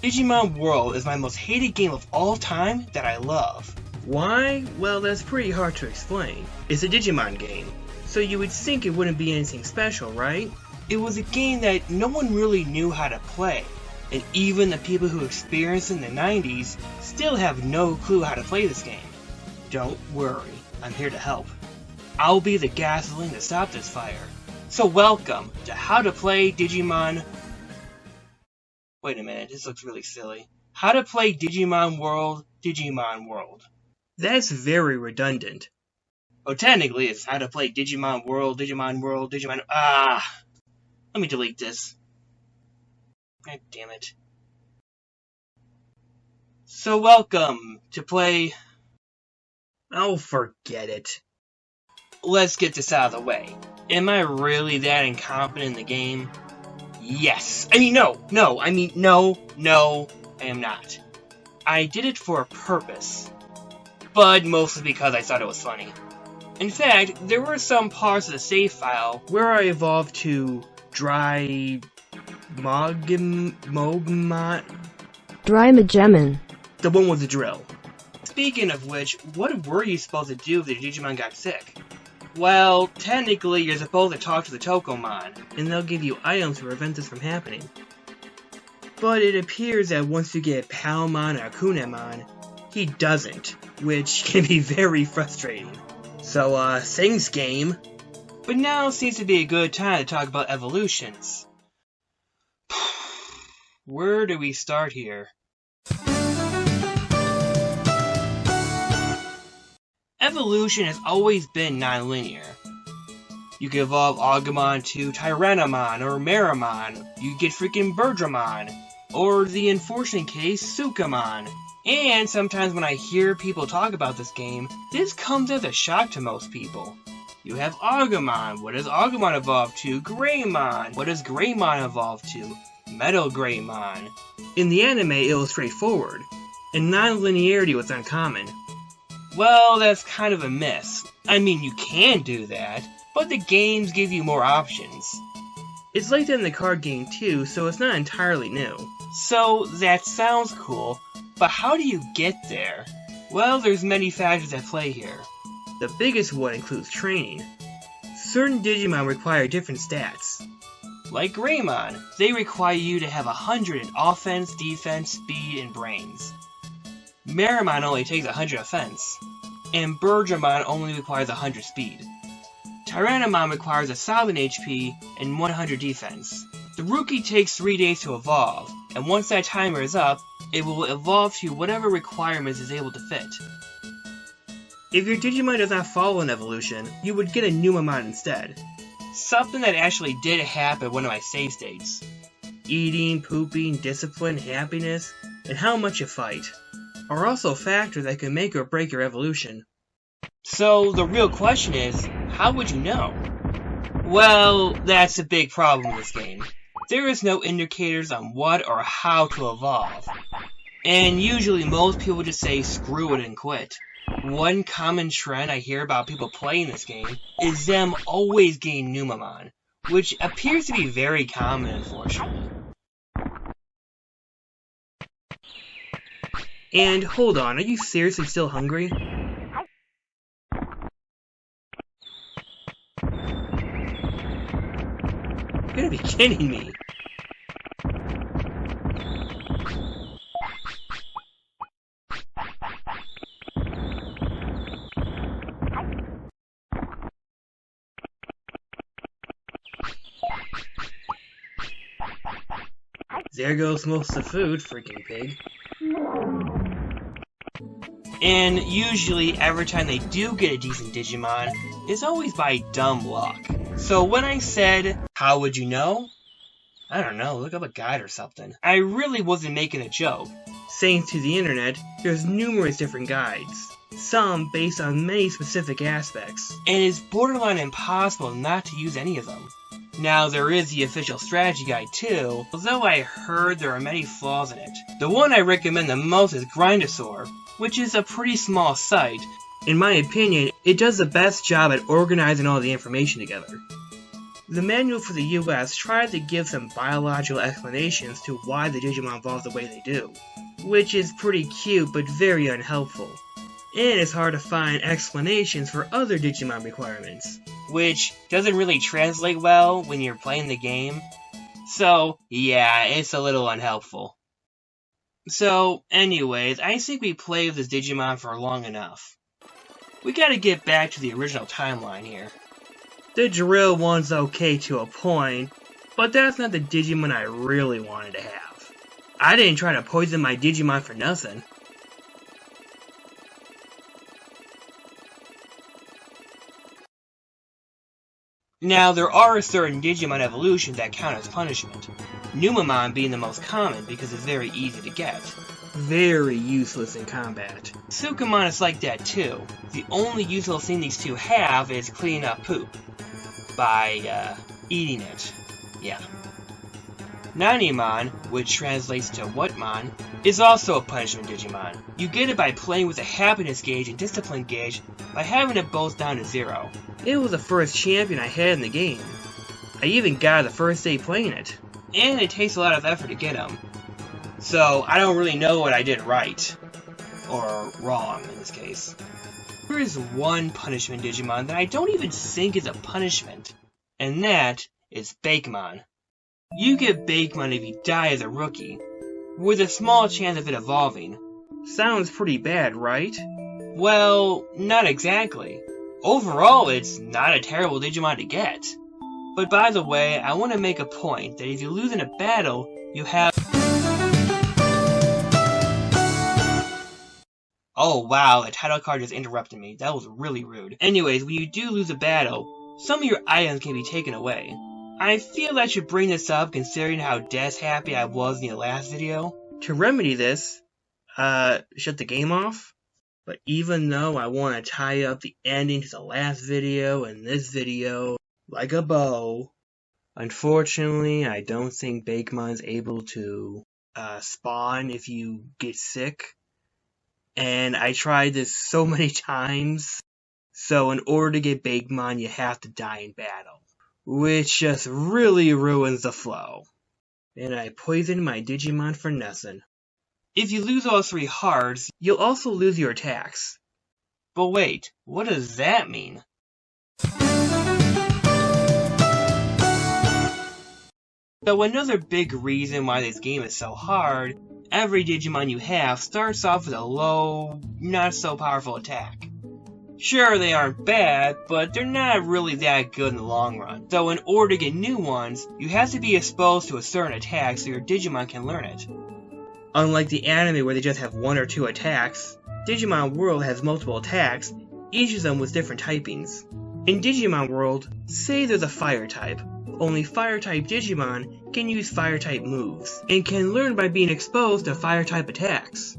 Digimon World is my most hated game of all time that I love. Why? Well, that's pretty hard to explain. It's a Digimon game, so you would think it wouldn't be anything special, right? It was a game that no one really knew how to play, and even the people who experienced it in the 90s still have no clue how to play this game. Don't worry, I'm here to help. I'll be the gasoline to stop this fire. So welcome to How to Play Digimon... Wait a minute, this looks really silly. How to Play Digimon World, Digimon World. That's very redundant. Oh, technically it's How to Play Digimon World, Digimon World, Digimon... Let me delete this. God damn it. So welcome to play... Oh, forget it. Let's get this out of the way. Am I really that incompetent in the game? Yes. No, I am not. I did it for a purpose, but mostly because I thought it was funny. In fact, there were some parts of the save file where I evolved to Drymagemon. The one with the drill. Speaking of which, what were you supposed to do if the Digimon got sick? Well, technically you're supposed to talk to the Tokomon, and they'll give you items to prevent this from happening. But it appears that once you get Palmon or Kunemon, he doesn't, which can be very frustrating. So, thanks game. But now seems to be a good time to talk about evolutions. Where do we start here? Evolution has always been non-linear. You can evolve Agumon to Tyrannomon or Meramon, you get freaking Birdramon, or the unfortunate case, Sukamon. And sometimes when I hear people talk about this game, this comes as a shock to most people. You have Agumon, what does Agumon evolve to? Greymon, what does Greymon evolve to? Metal Greymon. In the anime it was straightforward, and non-linearity was uncommon. Well, that's kind of a miss. You can do that, but the games give you more options. It's like that in the card game too, so it's not entirely new. So, that sounds cool, but how do you get there? Well, there's many factors at play here. The biggest one includes training. Certain Digimon require different stats. Like Greymon, they require you to have 100 in offense, defense, speed, and brains. Meramon only takes 100 offense, and Birdramon only requires 100 speed. Tyrannomon requires 1000 HP and 100 defense. The rookie takes 3 days to evolve, and once that timer is up, it will evolve to whatever requirements it's able to fit. If your Digimon does not follow an evolution, you would get a Numamon instead. Something that actually did happen at one of my save states. Eating, pooping, discipline, happiness, and how much you fight are also factors that can make or break your evolution. So the real question is, how would you know? Well, that's a big problem in this game. There is no indicators on what or how to evolve. And usually most people just say screw it and quit. One common trend I hear about people playing this game is them always getting Numamon, which appears to be very common, unfortunately. And hold on, are you seriously still hungry? You're gonna be kidding me. There goes most of the food, freaking pig. And usually, every time they do get a decent Digimon, it's always by dumb luck. So when I said, how would you know? I don't know, look up a guide or something. I really wasn't making a joke. Thanks to the internet, there's numerous different guides, some based on many specific aspects, and it's borderline impossible not to use any of them. Now, there is the official strategy guide too, although I heard there are many flaws in it. The one I recommend the most is Grindosaur, which is a pretty small site. In my opinion, it does the best job at organizing all the information together. The manual for the US tried to give some biological explanations to why the Digimon evolve the way they do, which is pretty cute but very unhelpful. And it's hard to find explanations for other Digimon requirements, which doesn't really translate well when you're playing the game. So, yeah, it's a little unhelpful. So, anyways, I think we played with this Digimon for long enough. We gotta get back to the original timeline here. The drill one's okay to a point, but that's not the Digimon I really wanted to have. I didn't try to poison my Digimon for nothing. Now, there are certain Digimon evolutions that count as punishment, Numamon being the most common because it's very easy to get. Very useless in combat. Sukamon is like that too. The only useful thing these two have is cleaning up poop. By, eating it. Yeah. Nanimon, which translates to Whatmon, is also a punishment Digimon. You get it by playing with the happiness gauge and discipline gauge by having it both down to 0. It was the first champion I had in the game. I even got it the first day playing it. And it takes a lot of effort to get him. So I don't really know what I did right. Or wrong in this case. There is one punishment Digimon that I don't even think is a punishment. And that is Bakemon. You get Bakemon if you die as a rookie, with a small chance of it evolving. Sounds pretty bad, right? Well, not exactly. Overall, it's not a terrible Digimon to get. But by the way, I want to make a point that if you lose in a battle, you have... Oh wow, the title card just interrupted me. That was really rude. Anyways, when you do lose a battle, some of your items can be taken away. I feel I should bring this up considering how death happy I was in the last video. To remedy this, shut the game off. But even though I want to tie up the ending to the last video and this video like a bow, unfortunately I don't think Bakemon is able to spawn if you get sick. And I tried this so many times, so in order to get Bakemon you have to die in battle, which just really ruins the flow. And I poisoned my Digimon for nothing. If you lose all 3 hearts, you'll also lose your attacks. But wait, what does that mean? So another big reason why this game is so hard, every Digimon you have starts off with a low, not so powerful attack. Sure, they aren't bad, but they're not really that good in the long run. So in order to get new ones, you have to be exposed to a certain attack so your Digimon can learn it. Unlike the anime where they just have 1 or 2 attacks, Digimon World has multiple attacks, each of them with different typings. In Digimon World, say there's a fire type. Only fire-type Digimon can use fire-type moves, and can learn by being exposed to fire-type attacks.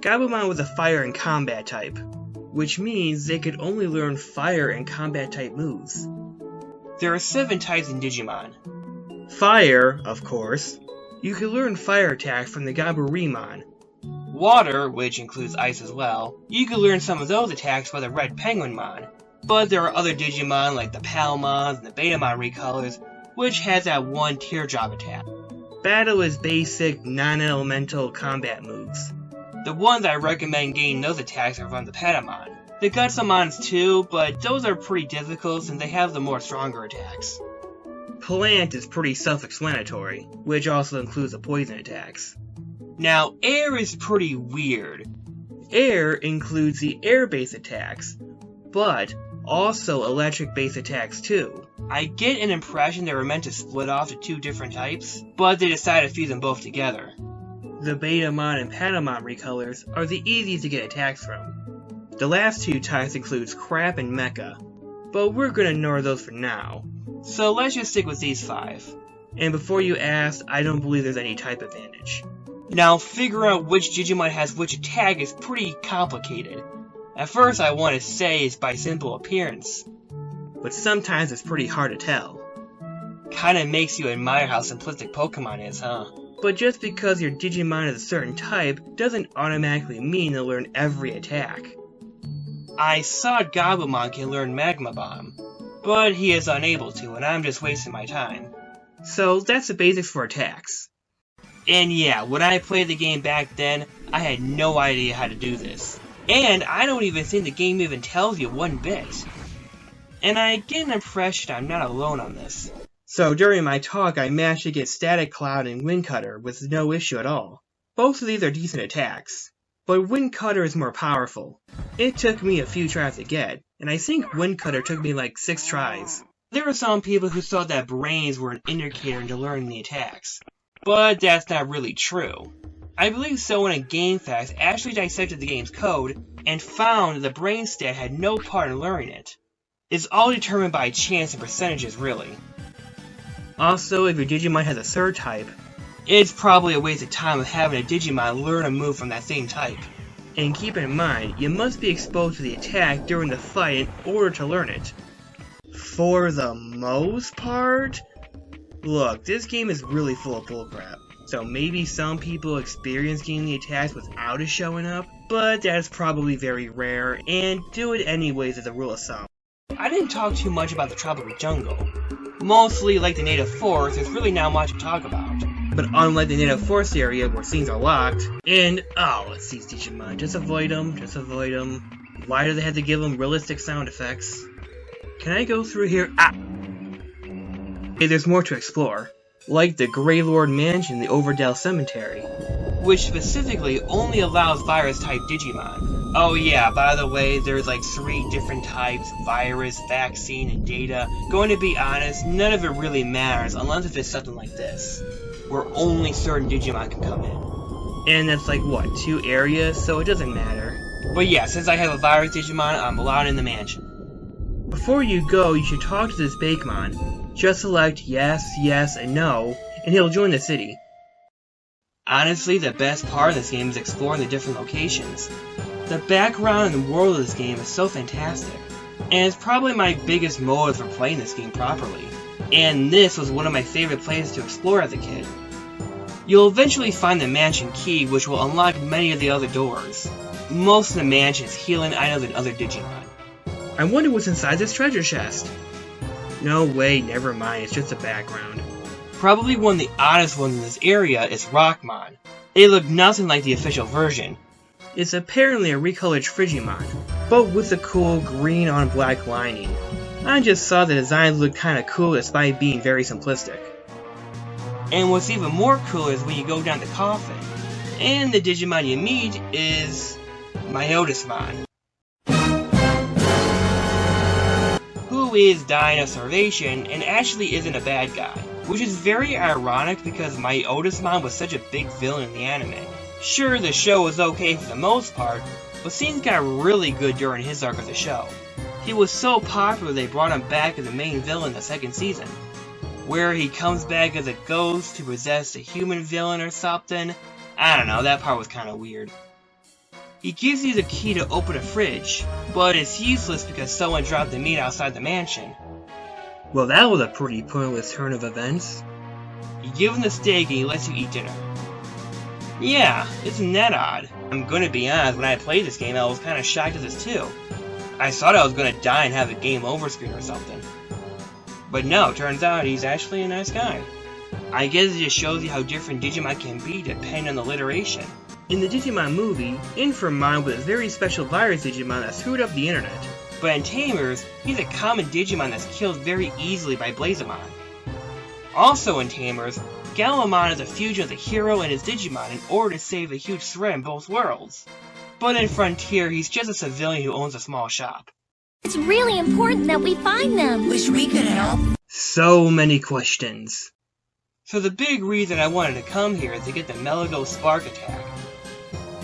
Gabumon was a fire and combat type, which means they could only learn fire and combat type moves. There are 7 types in Digimon. Fire, of course. You can learn fire attacks from the Gaburimon. Water, which includes ice as well. You can learn some of those attacks by the Red Penguinmon. But there are other Digimon like the Palmons and the Betamon recolors, which has that one teardrop attack. Battle is basic, non-elemental combat moves. The ones I recommend getting those attacks are from the Patamon. The Gutsamons too, but those are pretty difficult since they have the more stronger attacks. Plant is pretty self-explanatory, which also includes the poison attacks. Now, air is pretty weird. Air includes the air-based attacks, but also electric-based attacks too. I get an impression they were meant to split off to 2 different types, but they decided to fuse them both together. The Betamon and Patamon recolors are the easiest to get attacks from. The last 2 types includes Crap and Mecha, but we're gonna ignore those for now. So let's just stick with these 5. And before you ask, I don't believe there's any type advantage. Now, figuring out which Digimon has which attack is pretty complicated. At first I want to say it's by simple appearance, but sometimes it's pretty hard to tell. Kinda makes you admire how simplistic Pokemon is, huh? But just because your Digimon is a certain type doesn't automatically mean they'll learn every attack. I saw Gabumon can learn Magma Bomb, but he is unable to, and I'm just wasting my time. So that's the basics for attacks. And yeah, when I played the game back then, I had no idea how to do this. And I don't even think the game even tells you one bit. And I get an impression I'm not alone on this. So during my talk, I managed to get Static Cloud and Wind Cutter with no issue at all. Both of these are decent attacks, but Wind Cutter is more powerful. It took me a few tries to get, and I think Wind Cutter took me like 6 tries. There were some people who thought that brains were an indicator into learning the attacks, but that's not really true. I believe someone in GameFAQs actually dissected the game's code and found that the brain stat had no part in learning it. It's all determined by chance and percentages, really. Also, if your Digimon has a third type, it's probably a waste of time of having a Digimon learn a move from that same type. And keep in mind, you must be exposed to the attack during the fight in order to learn it. For the most part? Look, this game is really full of bullcrap. So maybe some people experience getting the attacks without it showing up, but that's probably very rare, and do it anyways as a rule of thumb. I didn't talk too much about the tropical jungle. Mostly, like the native forest, there's really not much to talk about. But unlike the native forest area where scenes are locked, and oh, it's these Digimon, just avoid them, just avoid them. Why do they have to give them realistic sound effects? Can I go through here? Ah! Hey, there's more to explore. Like the Grey Lord Mansion in the Overdale Cemetery, which specifically only allows virus-type Digimon. Oh yeah, by the way, there's like 3 different types, virus, vaccine, and data. Going to be honest, none of it really matters unless if it's something like this, where only certain Digimon can come in. And that's like, what, 2 areas, so it doesn't matter. But yeah, since I have a virus Digimon, I'm allowed in the mansion. Before you go, you should talk to this Bakemon. Just select yes, yes, and no, and he'll join the city. Honestly, the best part of this game is exploring the different locations. The background and the world of this game is so fantastic, and it's probably my biggest motive for playing this game properly. And this was one of my favorite places to explore as a kid. You'll eventually find the mansion key, which will unlock many of the other doors. Most of the mansion is healing items and other Digimon. I wonder what's inside this treasure chest. No way, never mind, it's just a background. Probably one of the oddest ones in this area is Rockmon. It looked nothing like the official version. It's apparently a recolored Frigimon, but with a cool green on black lining. I just saw the designs look kinda cool despite being very simplistic. And what's even more cool is when you go down the coffin, and the Digimon you meet is Myotismon, who is dying of starvation and actually isn't a bad guy, which is very ironic because Myotismon was such a big villain in the anime. Sure, the show was okay for the most part, but scenes got really good during his arc of the show. He was so popular they brought him back as the main villain in the 2nd season, where he comes back as a ghost to possess a human villain or something. I don't know, that part was kinda weird. He gives you the key to open a fridge, but it's useless because someone dropped the meat outside the mansion. Well, that was a pretty pointless turn of events. You give him the steak and he lets you eat dinner. Yeah, isn't that odd? I'm gonna be honest, when I played this game I was kinda shocked at this too. I thought I was gonna die and have a game over screen or something. But no, turns out he's actually a nice guy. I guess it just shows you how different Digimon can be depending on the literation. In the Digimon movie, Inframon was a very special virus Digimon that screwed up the internet. But in Tamers, he's a common Digimon that's killed very easily by Blazemon. Also in Tamers, Gallimon is a fusion of the hero and his Digimon in order to save a huge threat in both worlds. But in Frontier, he's just a civilian who owns a small shop. It's really important that we find them. Wish we could help. So many questions. So the big reason I wanted to come here is to get the Meligo Spark attack,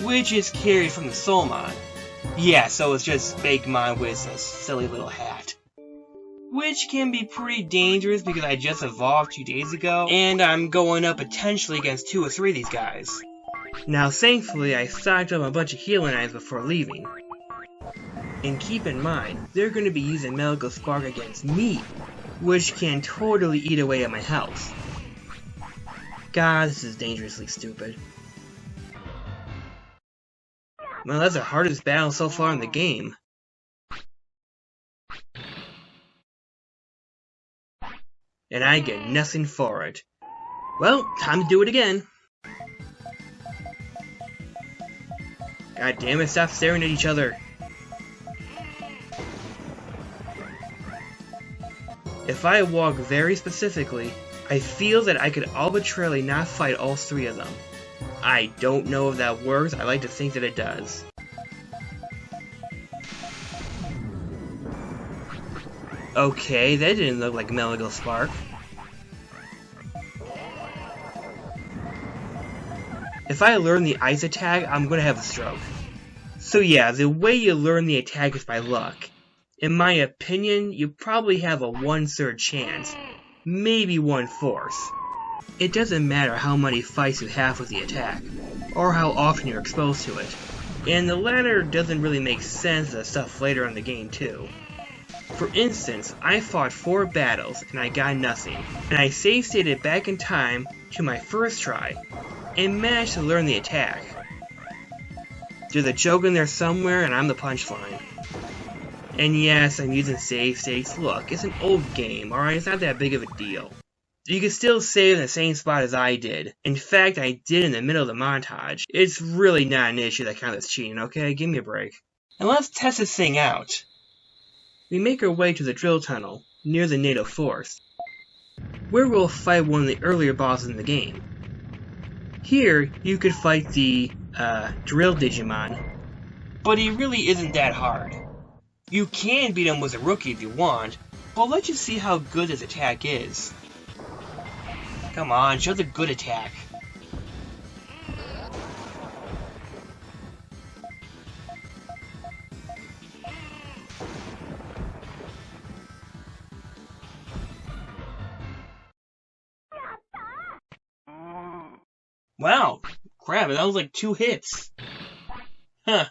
which is carried from the Soulmon. Yeah, so it's just Bakemon with a silly little hat. Which can be pretty dangerous because I just evolved 2 days ago, and I'm going up potentially against 2 or 3 of these guys. Now thankfully I stocked up a bunch of healing items before leaving. And keep in mind, they're going to be using Meligo Spark against me, which can totally eat away at my health. God, this is dangerously stupid. Well, that's the hardest battle so far in the game. and I get nothing for it. Well, time to do it again. God damn it, stop staring at each other. If I walk very specifically, I feel that I could arbitrarily not fight all three of them. I don't know if that works, I like to think that it does. Okay, that didn't look like Meligal Spark. If I learn the ice attack, I'm gonna have a stroke. So yeah, the way you learn the attack is by luck. In my opinion, you probably have a 1/3 chance, maybe 1/4. It doesn't matter how many fights you have with the attack, or how often you're exposed to it. And the latter doesn't really make sense as stuff later in the game too. For instance, I fought 4 battles and I got nothing, and I save stated back in time to my first try, and managed to learn the attack. There's a joke in there somewhere and I'm the punchline. And yes, I'm using save states. Look, it's an old game, alright? It's not that big of a deal. You can still save in the same spot as I did. In fact, I did in the middle of the montage. It's really not an issue that counts as cheating, okay? Give me a break. And let's test this thing out. We make our way to the drill tunnel, near the native forest, where we'll fight one of the earlier bosses in the game. Here, you could fight the, drill Digimon, but he really isn't that hard. You can beat him with a rookie if you want, but I'll let you see how good his attack is. Come on, show the good attack. Wow, crap, that was like 2 hits. Huh.